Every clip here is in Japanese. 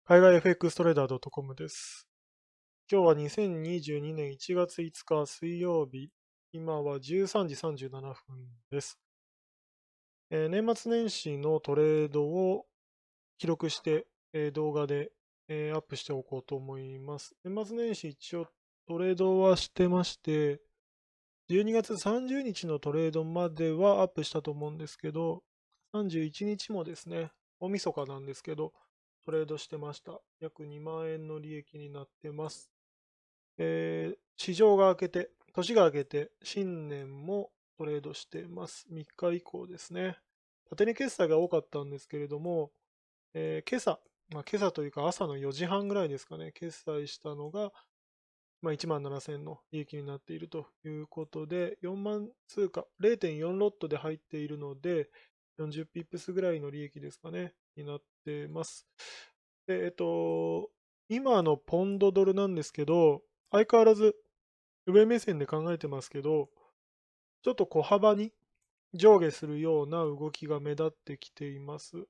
海外 FX トレーダー .com です。今日は2022年1月5日水曜日。今は13時37分です。年末年始のトレードを記録して、動画で、アップしておこうと思います。年末年始一応トレードはしてまして、12月30日のトレードまではアップしたと思うんですけど、31日もですね、大晦日なんですけど、トレードしてました。約2万円の利益になってます。市場が明けて、年が明けて、新年もトレードしてます。3日以降ですね。縦値決済が多かったんですけれども、今朝、今朝というか朝の4時半ぐらいですかね、決済したのが、1万7000の利益になっているということで、4万通貨、0.4ロットで入っているので、40ピップスぐらいの利益ですかね、になってます。で、今のポンドドルなんですけど、相変わらず上目線で考えてますけど、ちょっと小幅に上下するような動きが目立ってきています。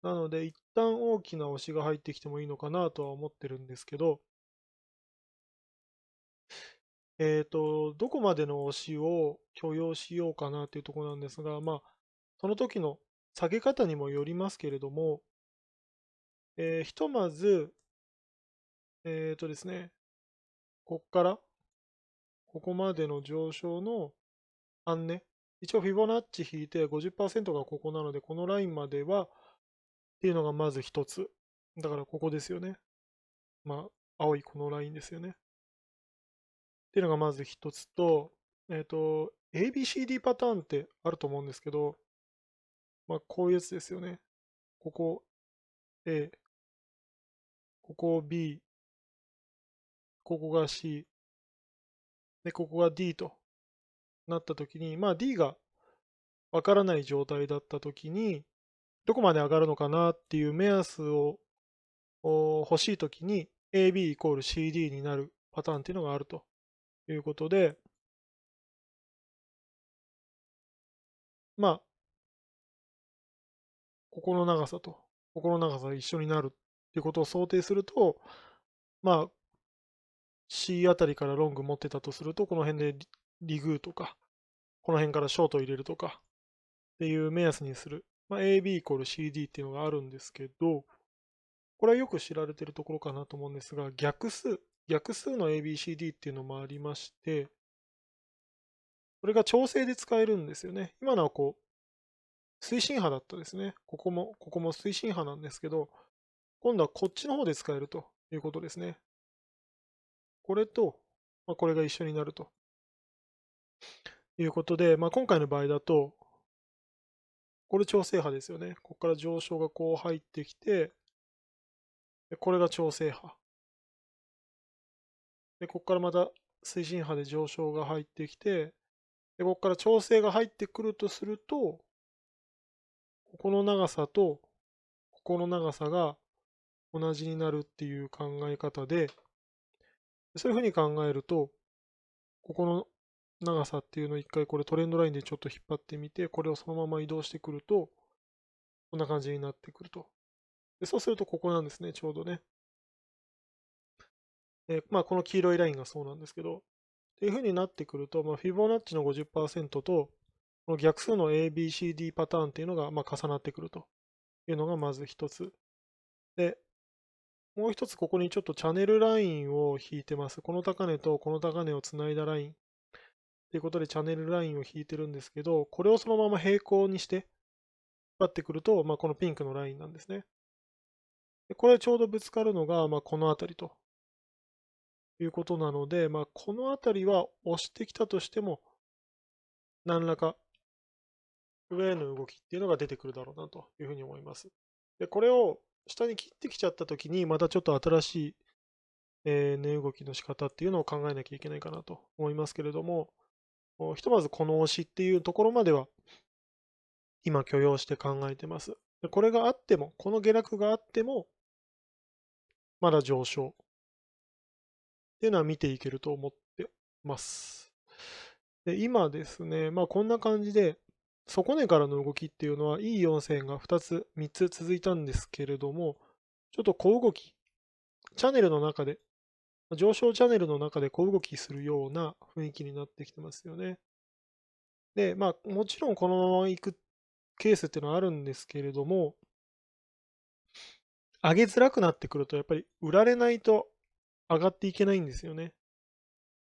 なので、一旦大きな押しが入ってきてもいいのかなとは思ってるんですけど、どこまでの押しを許容しようかなというところなんですが、その時の下げ方にもよりますけれども、ひとまず、ですね、ここから、ここまでの上昇の半値、一応フィボナッチ引いて50%がここなので、このラインまではっていうのがまず一つ。だからここですよね。青いこのラインですよね。っていうのがまず一つと、ABCD パターンってあると思うんですけど、こういうやつですよね。ここ A、ここ B、ここが C、で、ここが D となったときに、D がわからない状態だったときに、どこまで上がるのかなっていう目安を欲しいときに AB イコール CD になるパターンっていうのがあるということで、まあ、ここの長さと、ここの長さが一緒になるっていうことを想定すると、まあ、C あたりからロング持ってたとすると、この辺でリグーとか、この辺からショート入れるとかっていう目安にする。AB イコール CD っていうのがあるんですけど、これはよく知られてるところかなと思うんですが、逆数の ABCD っていうのもありまして、これが調整で使えるんですよね。今のは推進派だったですね。ここも推進派なんですけど、今度はこっちの方で使えるということですね。これと、これが一緒になるということで、今回の場合だと、これ調整派ですよね。ここから上昇がこう入ってきて、これが調整派。で、ここからまた推進派で上昇が入ってきて、で、ここから調整が入ってくるとすると、ここの長さとここの長さが同じになるっていう考え方で、そういうふうに考えると、ここの長さっていうのを一回これトレンドラインでちょっと引っ張ってみて、これをそのまま移動してくると、こんな感じになってくると。で、そうするとここなんですね、ちょうどね。この黄色いラインがそうなんですけど、っていう風になってくると、フィボナッチの50%と、この逆数の ABCD パターンっていうのが重なってくるというのがまず一つ。で、もう一つここにちょっとチャンネルラインを引いてます。この高値とこの高値をつないだラインということでチャンネルラインを引いてるんですけど、これをそのまま平行にして引っ張ってくると、このピンクのラインなんですね。でこれちょうどぶつかるのが、この辺りということなので、この辺りは押してきたとしても、何らか上への動きっていうのが出てくるだろうなというふうに思います。で、これを下に切ってきちゃったときに、またちょっと新しい、値動きの仕方っていうのを考えなきゃいけないかなと思いますけれども、ひとまずこの押しっていうところまでは今許容して考えてます。でこれがあっても、この下落があっても、まだ上昇っていうのは見ていけると思ってます。で、今ですね、こんな感じで、底値からの動きっていうのは、いい4線が2つ、3つ続いたんですけれども、ちょっと小動き、チャンネルの中で、上昇チャンネルの中で小動きするような雰囲気になってきてますよね。で、もちろんこのまま行くケースっていうのはあるんですけれども、上げづらくなってくると、やっぱり売られないと上がっていけないんですよね。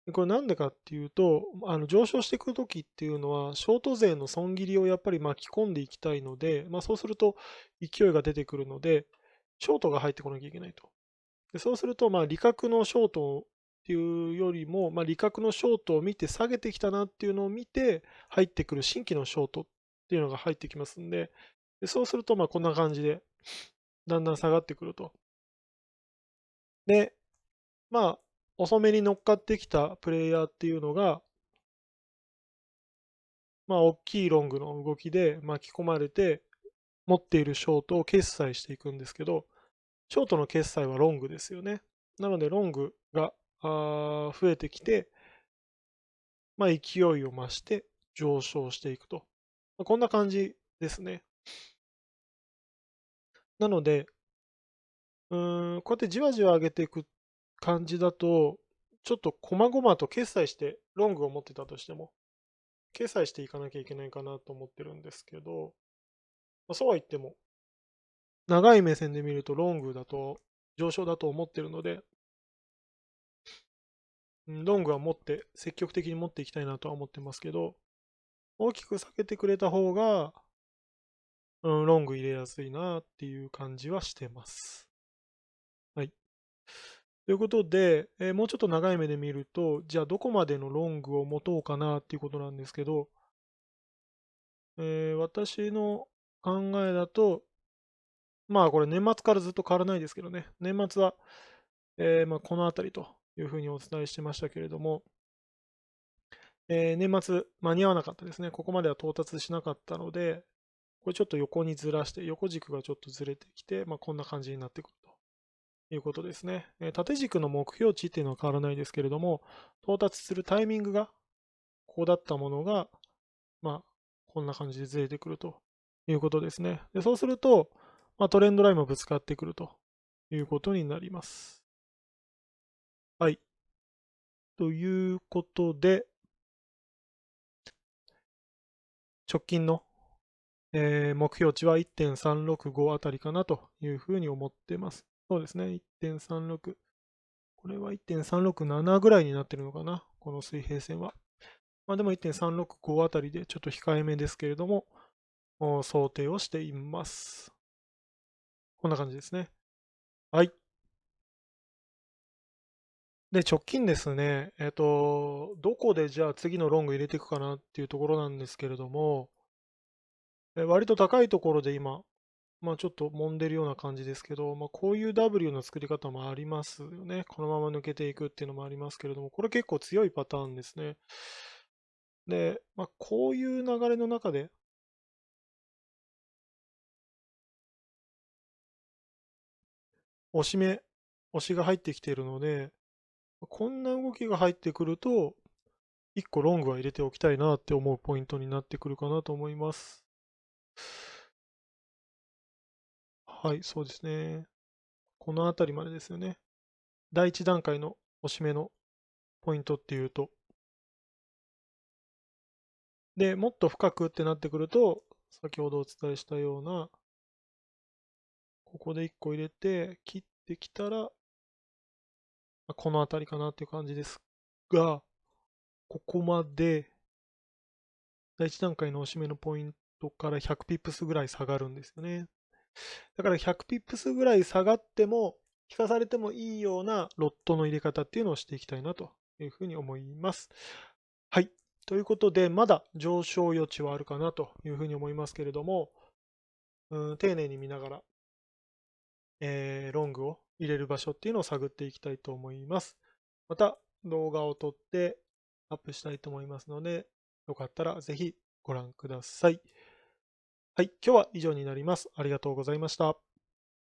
でこれなんでかっていうと、上昇していくときっていうのは、ショート勢の損切りをやっぱり巻き込んでいきたいので、そうすると勢いが出てくるので、ショートが入ってこなきゃいけないと。でそうすると、利確のショートっていうよりも、利確のショートを見て下げてきたなっていうのを見て、入ってくる新規のショートっていうのが入ってきますんで、そうすると、こんな感じで、だんだん下がってくると。で、遅めに乗っかってきたプレイヤーっていうのが、大きいロングの動きで巻き込まれて、持っているショートを決済していくんですけど、ショートの決済はロングですよね。なので、ロングが増えてきて、勢いを増して上昇していくと。こんな感じですね。なので、こうやってじわじわ上げていく感じだと、ちょっと細々と決済してロングを持ってたとしても、決済していかなきゃいけないかなと思ってるんですけど、そうは言っても、長い目線で見るとロングだと上昇だと思ってるので、ロングは持って、積極的に持っていきたいなとは思ってますけど、大きく下げてくれた方が、ロング入れやすいなっていう感じはしてます。はい。ということで、もうちょっと長い目で見ると、じゃあどこまでのロングを持とうかなっていうことなんですけど、私の考えだと、これ年末からずっと変わらないですけどね、年末は、この辺りというふうにお伝えしてましたけれども、年末間に合わなかったですね。ここまでは到達しなかったので、これちょっと横にずらして、横軸がちょっとずれてきて、こんな感じになってくるということですね。縦軸の目標値っていうのは変わらないですけれども、到達するタイミングがこうだったものが、こんな感じでずれてくるということですね。でそうすると、トレンドラインもぶつかってくるということになります。はい。ということで、直近の目標値は1.365あたりかなというふうに思っています。そうですね、1.36。これは1.367ぐらいになってるのかな、この水平線は。でも1.365あたりでちょっと控えめですけれども、想定をしています。こんな感じですね。はい。で、直近ですね、どこでじゃあ次のロング入れていくかなっていうところなんですけれども、割と高いところで今、ちょっと揉んでるような感じですけど、こういう W の作り方もありますよね。このまま抜けていくっていうのもありますけれども、これ結構強いパターンですね。で、こういう流れの中で、押し目、押しが入ってきているので、こんな動きが入ってくると、1個ロングは入れておきたいなって思うポイントになってくるかなと思います。はい、そうですね。このあたりまでですよね。第一段階の押し目のポイントっていうと。で、もっと深くってなってくると、先ほどお伝えしたような、ここで1個入れて、切ってきたら、このあたりかなっていう感じですが、ここまで第一段階の押し目のポイントから100ピップスぐらい下がるんですよね。だから100ピップスぐらい下がっても、聞かされてもいいようなロットの入れ方っていうのをしていきたいなというふうに思います。はい。ということで、まだ上昇余地はあるかなというふうに思いますけれども、丁寧に見ながら、ロングを入れる場所っていうのを探っていきたいと思います。また動画を撮ってアップしたいと思いますので、よかったらぜひご覧ください。はい、今日は以上になります。ありがとうございました。